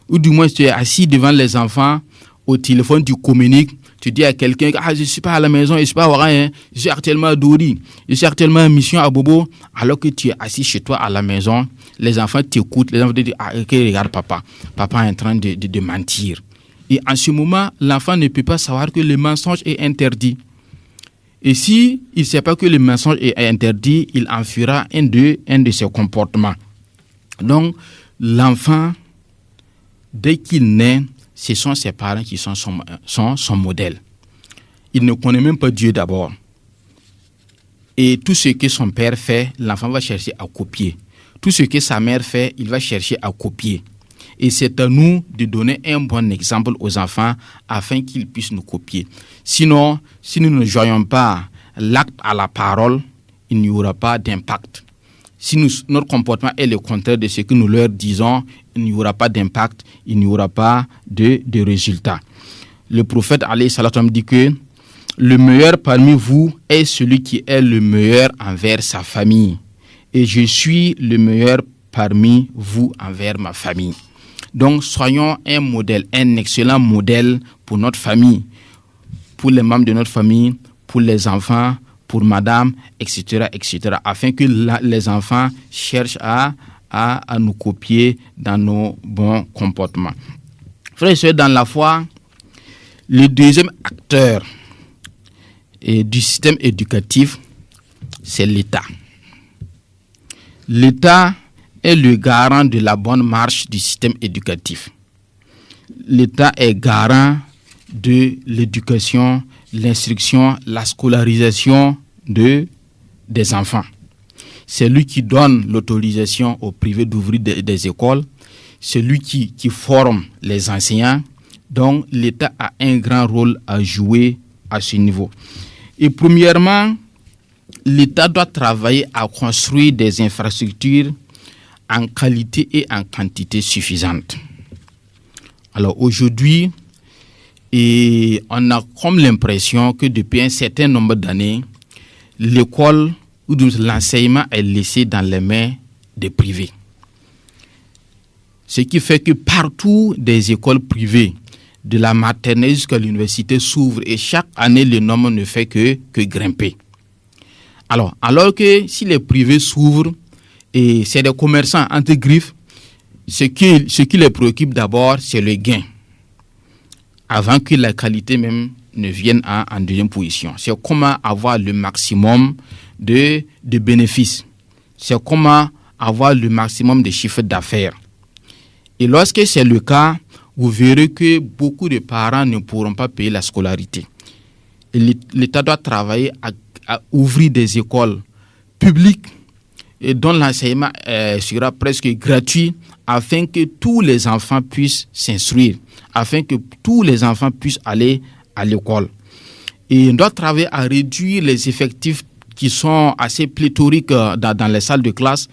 Ou du moins tu es assis devant les enfants, au téléphone tu communiques, Tu dis à quelqu'un, je ne suis pas à la maison, je ne suis pas à Ouargla, je suis actuellement à Dori, je suis actuellement en mission à Bobo, alors que tu es assis chez toi à la maison, les enfants t'écoutent, les enfants te disent, ok, regarde papa est en train de mentir. Et en ce moment, l'enfant ne peut pas savoir que le mensonge est interdit. Et si il ne sait pas que le mensonge est interdit, il en fera un de ses comportements. Donc, l'enfant, dès qu'il naît, ce sont ses parents qui sont son modèle. Il ne connaît même pas Dieu d'abord. Et tout ce que son père fait, l'enfant va chercher à copier. Tout ce que sa mère fait, il va chercher à copier. Et c'est à nous de donner un bon exemple aux enfants afin qu'ils puissent nous copier. Sinon, si nous ne joignons pas l'acte à la parole, il n'y aura pas d'impact. Si notre comportement est le contraire de ce que nous leur disons, il n'y aura pas d'impact, il n'y aura pas de résultat. Le prophète alayhi salam dit que le meilleur parmi vous est celui qui est le meilleur envers sa famille. Et je suis le meilleur parmi vous envers ma famille. Donc, soyons un modèle, un excellent modèle pour notre famille, pour les membres de notre famille, pour les enfants, pour madame, etc., afin que les enfants cherchent à nous copier dans nos bons comportements. Frères et sœurs, dans la foi, le deuxième acteur du système éducatif, c'est l'État. L'État est le garant de la bonne marche du système éducatif. L'État est garant de l'éducation, l'instruction, la scolarisation des enfants. C'est lui qui donne l'autorisation au privé d'ouvrir des écoles. C'est lui qui forme les enseignants. Donc, l'État a un grand rôle à jouer à ce niveau. Et premièrement, l'État doit travailler à construire des infrastructures en qualité et en quantité suffisante. Alors aujourd'hui, on a comme l'impression que depuis un certain nombre d'années, l'école ou l'enseignement est laissé dans les mains des privés. Ce qui fait que partout des écoles privées, de la maternelle jusqu'à l'université, s'ouvrent et chaque année le nombre ne fait que grimper. Alors que si les privés s'ouvrent, et c'est des commerçants entre griffes, ce qui les préoccupe d'abord, c'est le gain, avant que la qualité même ne vienne en deuxième position. C'est comment avoir le maximum de bénéfices. C'est comment avoir le maximum de chiffre d'affaires. Et lorsque c'est le cas, vous verrez que beaucoup de parents ne pourront pas payer la scolarité. Et l'État doit travailler à ouvrir des écoles publiques et dont l'enseignement sera presque gratuit afin que tous les enfants puissent s'instruire, afin que tous les enfants puissent aller à l'école. Et on doit travailler à réduire les effectifs qui sont assez pléthoriques dans les salles de classe.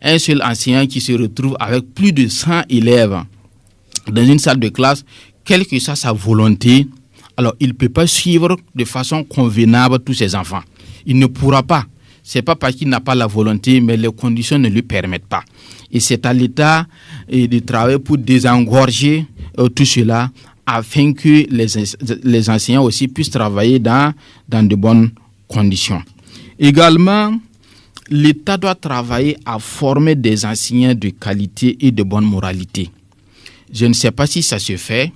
Un seul enseignant qui se retrouve avec plus de 100 élèves dans une salle de classe, quelle que soit sa volonté, alors il ne peut pas suivre de façon convenable tous ces enfants. Il ne pourra pas. Ce n'est pas parce qu'il n'a pas la volonté, mais les conditions ne lui permettent pas. Et c'est à l'État de travailler pour désengorger tout cela, afin que les enseignants aussi puissent travailler dans de bonnes conditions. Également, l'État doit travailler à former des enseignants de qualité et de bonne moralité. Je ne sais pas si ça se fait,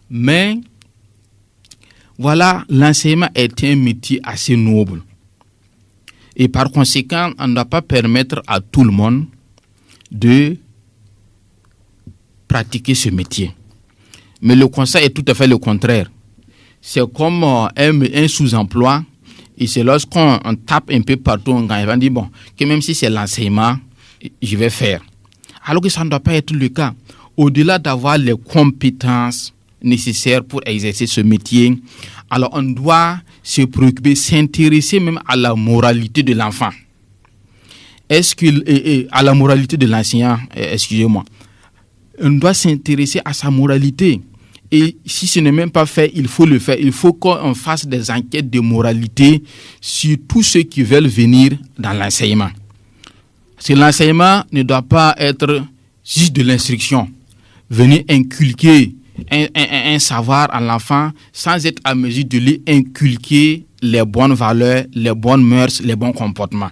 mais voilà, l'enseignement est un métier assez noble. Et par conséquent, on ne doit pas permettre à tout le monde de pratiquer ce métier. Mais le constat est tout à fait le contraire. C'est comme un sous-emploi. Et c'est lorsqu'on tape un peu partout, on va dire, bon, que même si c'est l'enseignement, je vais faire. Alors que ça ne doit pas être le cas. Au-delà d'avoir les compétences nécessaires pour exercer ce métier, alors on doit se préoccuper, s'intéresser même à la moralité de l'enfant. À la moralité de l'enseignant, excusez-moi. On doit s'intéresser à sa moralité. Et si ce n'est même pas fait, il faut le faire. Il faut qu'on fasse des enquêtes de moralité sur tous ceux qui veulent venir dans l'enseignement. Parce que l'enseignement ne doit pas être juste de l'instruction. Venir inculquer un savoir à l'enfant sans être à mesure de lui inculquer les bonnes valeurs, les bonnes mœurs, les bons comportements.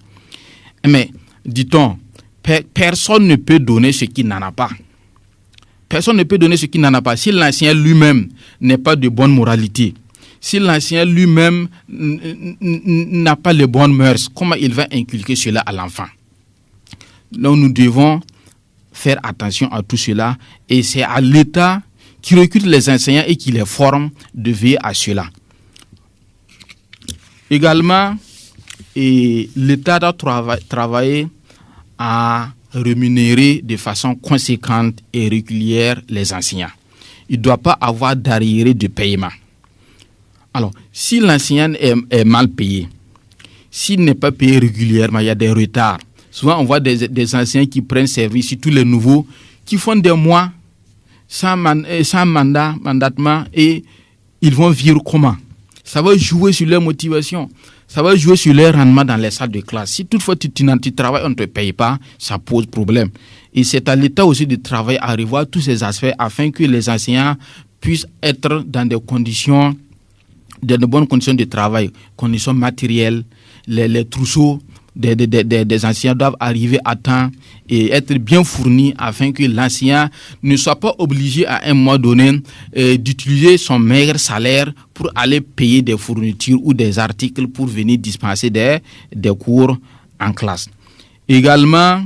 Mais, dit-on, personne ne peut donner ce qu'il n'en a pas. Personne ne peut donner ce qu'il n'en a pas. Si l'enseignant lui-même n'est pas de bonne moralité, si l'enseignant lui-même n'a pas les bonnes mœurs, comment il va inculquer cela à l'enfant? Donc nous devons faire attention à tout cela et c'est à l'État qui recrute les enseignants et qui les forme de veiller à cela. Également, l'État doit travailler à rémunérer de façon conséquente et régulière les enseignants. Il ne doit pas avoir d'arriérés de paiement. Alors, si l'enseignant est mal payé, s'il n'est pas payé régulièrement, il y a des retards. Souvent, on voit des enseignants qui prennent service, surtout les nouveaux, qui font des mois sans mandatement et ils vont vivre comment? Ça va jouer sur leur motivation. Ça va jouer sur leur rendement dans les salles de classe. Si toutefois tu travailles, on ne te paye pas, ça pose problème. Et c'est à l'État aussi de travailler à revoir tous ces aspects afin que les enseignants puissent être dans des conditions, dans de bonnes conditions de travail, conditions matérielles, les trousseaux des enseignants doivent arriver à temps et être bien fournis afin que l'enseignant ne soit pas obligé à un moment donné d'utiliser son maigre salaire pour aller payer des fournitures ou des articles pour venir dispenser des cours en classe. Également,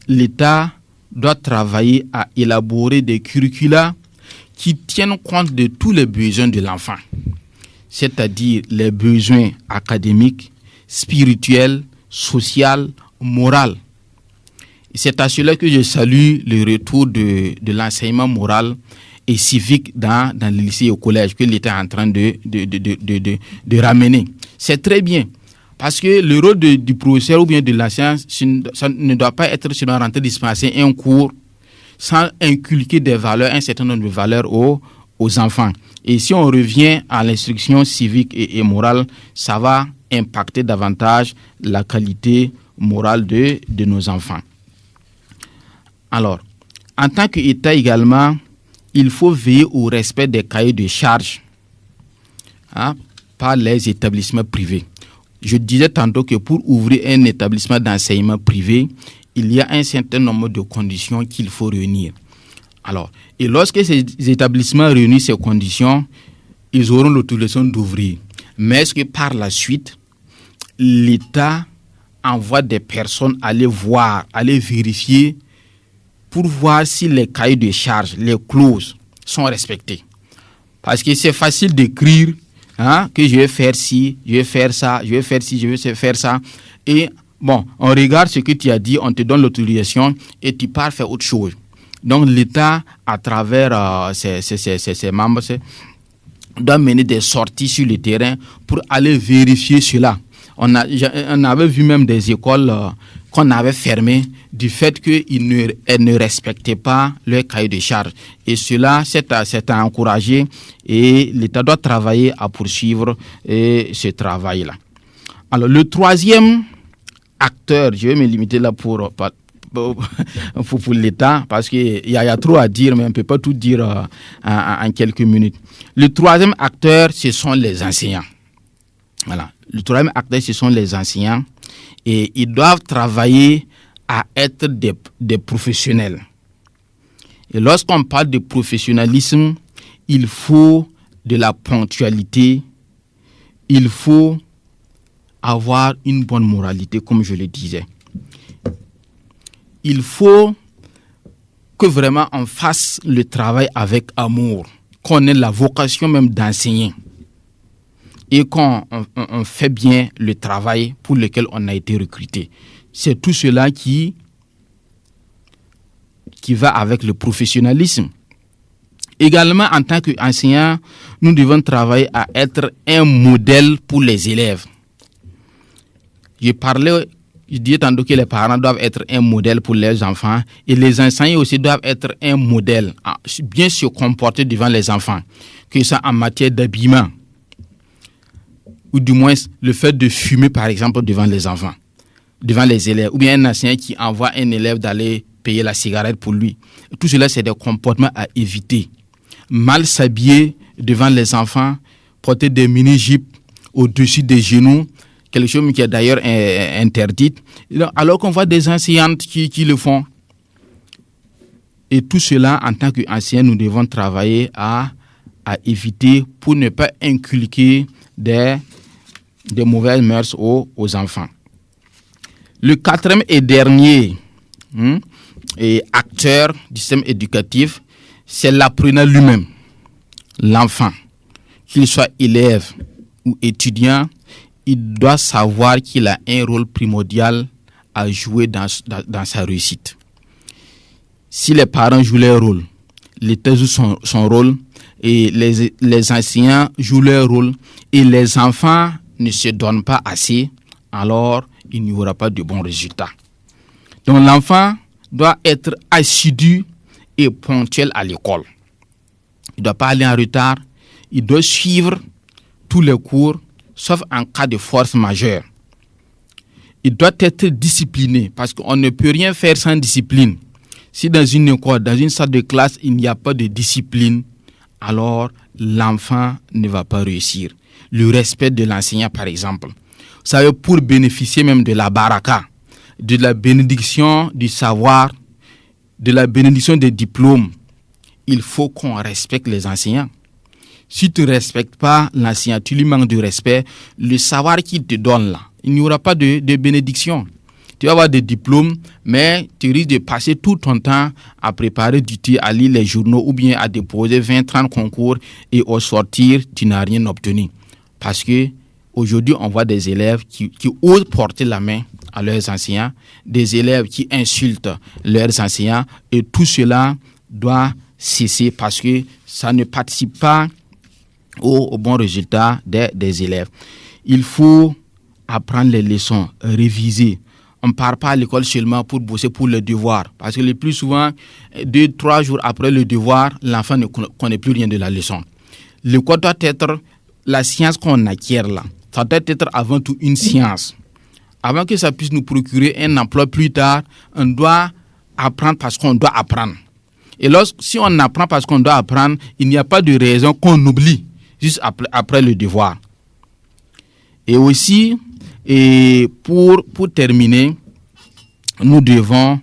l'État doit travailler à élaborer des curricula qui tiennent compte de tous les besoins de l'enfant, c'est-à-dire les besoins académiques, spirituels, social, moral. C'est à cela que je salue le retour de l'enseignement moral et civique dans le lycée et au collège que l'État est en train de ramener. C'est très bien parce que le rôle du professeur ou bien de l'enseignant, ça ne doit pas être seulement rentrer dispenser un cours sans inculquer des valeurs, un certain nombre de valeurs aux enfants. Et si on revient à l'instruction civique et morale, ça va impacter davantage la qualité morale de nos enfants. Alors, en tant qu'État également, il faut veiller au respect des cahiers de charges par les établissements privés. Je disais tantôt que pour ouvrir un établissement d'enseignement privé, il y a un certain nombre de conditions qu'il faut réunir. Alors, et lorsque ces établissements réunissent ces conditions, ils auront l'autorisation d'ouvrir. Mais est-ce que par la suite, l'État envoie des personnes aller voir, aller vérifier pour voir si les cahiers de charges, les clauses sont respectées? Parce que c'est facile d'écrire que je vais faire ci, je vais faire ça, je vais faire ci, je vais faire ça. Et bon, on regarde ce que tu as dit, on te donne l'autorisation et tu pars faire autre chose. Donc l'État, à travers ses membres, doit mener des sorties sur le terrain pour aller vérifier cela. On avait vu même des écoles qu'on avait fermées du fait qu'elles ne respectaient pas leur cahier de charges. Et cela, c'est à encourager et l'État doit travailler à poursuivre ce travail-là. Alors, le troisième acteur, je vais me limiter là pour l'État parce qu'il y a trop à dire, mais on ne peut pas tout dire en quelques minutes. Le troisième acteur, ce sont les enseignants. Voilà. Le troisième acteur, ce sont les enseignants et ils doivent travailler à être des professionnels. Et lorsqu'on parle de professionnalisme, il faut de la ponctualité, il faut avoir une bonne moralité, comme je le disais. Il faut que vraiment on fasse le travail avec amour, qu'on ait la vocation même d'enseigner et qu'on fait bien le travail pour lequel on a été recruté. C'est tout cela qui va avec le professionnalisme. Également, en tant qu'enseignant, nous devons travailler à être un modèle pour les élèves. Je disais tantôt que les parents doivent être un modèle pour leurs enfants et les enseignants aussi doivent être un modèle, bien se comporter devant les enfants, que ça en matière d'habillement, ou du moins le fait de fumer par exemple devant les enfants, devant les élèves, ou bien un enseignant qui envoie un élève d'aller payer la cigarette pour lui. Tout cela, c'est des comportements à éviter. mal s'habiller devant les enfants, porter des mini-jupes au-dessus des genoux, quelque chose qui est d'ailleurs interdit, alors qu'on voit des enseignantes qui le font. Et tout cela, en tant qu'enseignants, nous devons travailler à éviter pour ne pas inculquer des mauvaises mœurs aux enfants. Le quatrième et dernier acteur du système éducatif, c'est l'apprenant lui-même, l'enfant. Qu'il soit élève ou étudiant, il doit savoir qu'il a un rôle primordial à jouer dans sa réussite. Si les parents jouent leur rôle, l'État joue son rôle, et les enseignants jouent leur rôle, et les enfants ne se donnent pas assez, alors il n'y aura pas de bons résultats. Donc l'enfant doit être assidu et ponctuel à l'école. Il ne doit pas aller en retard, il doit suivre tous les cours, sauf en cas de force majeure. Il doit être discipliné, parce qu'on ne peut rien faire sans discipline. Si dans une école, dans une salle de classe, il n'y a pas de discipline, alors l'enfant ne va pas réussir. Le respect de l'enseignant, par exemple. Vous savez, pour bénéficier même de la baraka, de la bénédiction du savoir, de la bénédiction des diplômes, il faut qu'on respecte les enseignants. Si tu ne respectes pas l'enseignant, tu lui manques de respect, le savoir qu'il te donne là, il n'y aura pas de bénédiction. Tu vas avoir des diplômes, mais tu risques de passer tout ton temps à préparer du thé, à lire les journaux ou bien à déposer 20-30 concours et au sortir, tu n'as rien obtenu. Parce que aujourd'hui, on voit des élèves qui osent porter la main à leurs enseignants, des élèves qui insultent leurs enseignants, et tout cela doit cesser parce que ça ne participe pas au bon résultat des élèves. Il faut apprendre les leçons, réviser. On ne part pas à l'école seulement pour bosser pour le devoir. Parce que le plus souvent, 2-3 jours après le devoir, l'enfant ne connaît plus rien de la leçon. L'école doit être la science qu'on acquiert là. Ça doit être avant tout une science. Avant que ça puisse nous procurer un emploi plus tard, on doit apprendre parce qu'on doit apprendre. Et si on apprend parce qu'on doit apprendre, il n'y a pas de raison qu'on oublie juste après le devoir. Et aussi, pour terminer, nous devons,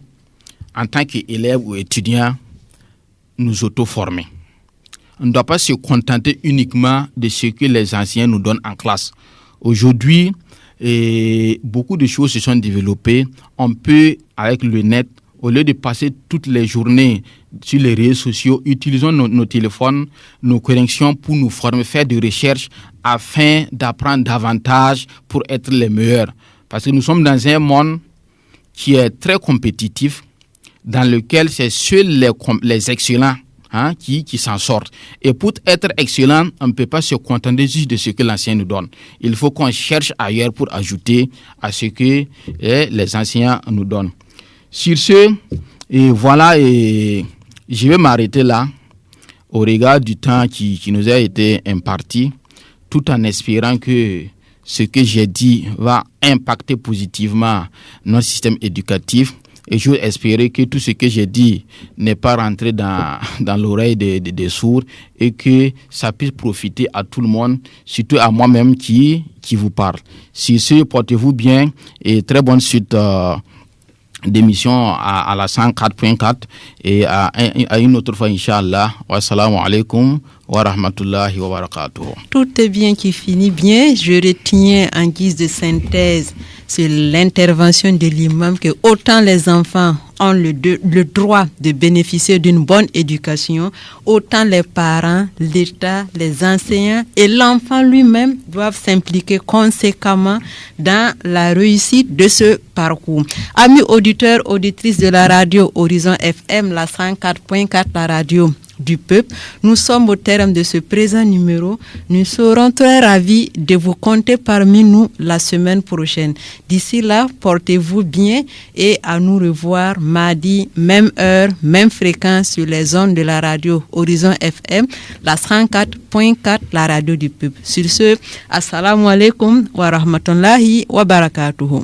en tant qu'élèves ou étudiants, nous auto-former. On ne doit pas se contenter uniquement de ce que les enseignants nous donnent en classe. Aujourd'hui, beaucoup de choses se sont développées. On peut, avec le net, au lieu de passer toutes les journées sur les réseaux sociaux, utilisons nos téléphones, nos connexions pour nous former, faire des recherches afin d'apprendre davantage pour être les meilleurs. Parce que nous sommes dans un monde qui est très compétitif, dans lequel c'est seuls les excellents qui s'en sortent. Et pour être excellent, on ne peut pas se contenter juste de ce que l'enseignant nous donne. Il faut qu'on cherche ailleurs pour ajouter à ce que les enseignants nous donnent. Sur ce, je vais m'arrêter là au regard du temps qui nous a été imparti, tout en espérant que ce que j'ai dit va impacter positivement notre système éducatif. Et je veux espérer que tout ce que j'ai dit n'est pas rentré dans l'oreille des sourds et que ça puisse profiter à tout le monde, surtout à moi-même qui vous parle. Sur ce, portez-vous bien et très bonne suite d'émission à la 104.4 et à une autre fois, Inch'Allah. Wassalamu alaikum wa rahmatullahi wa barakatuh. Tout est bien qui finit bien. Je retiens en guise de synthèse sur l'intervention de l'imam que autant les enfants ont le droit de bénéficier d'une bonne éducation, autant les parents, l'État, les enseignants et l'enfant lui-même doivent s'impliquer conséquemment dans la réussite de ce parcours. Amis auditeurs, auditrices de la radio Horizon FM, la 104.4, la radio du peuple, nous sommes au terme de ce présent numéro. Nous serons très ravis de vous compter parmi nous la semaine prochaine. D'ici là, portez-vous bien et à nous revoir mardi, même heure, même fréquence sur les ondes de la radio Horizon FM, la 104.4, la radio du peuple. Sur ce, assalamu alaikum wa rahmatullahi wa barakatuhu.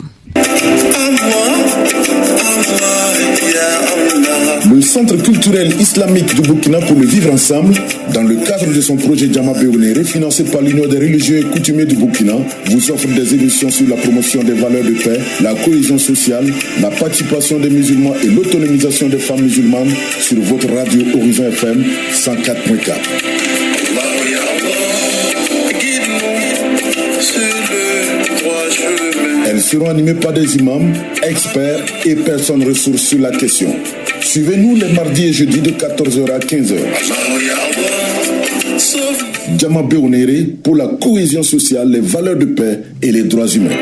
Le Centre culturel islamique du Burkina pour le vivre ensemble, dans le cadre de son projet Djama Beounéré, financé par l'Union des religieux et coutumiers du Burkina, vous offre des émissions sur la promotion des valeurs de paix, la cohésion sociale, la participation des musulmans et l'autonomisation des femmes musulmanes sur votre radio Horizon FM 104.4. Elles seront animées par des imams, experts et personnes ressources sur la question. Suivez-nous les mardis et jeudis de 14h à 15h. Djama Beounéré pour la cohésion sociale, les valeurs de paix et les droits humains.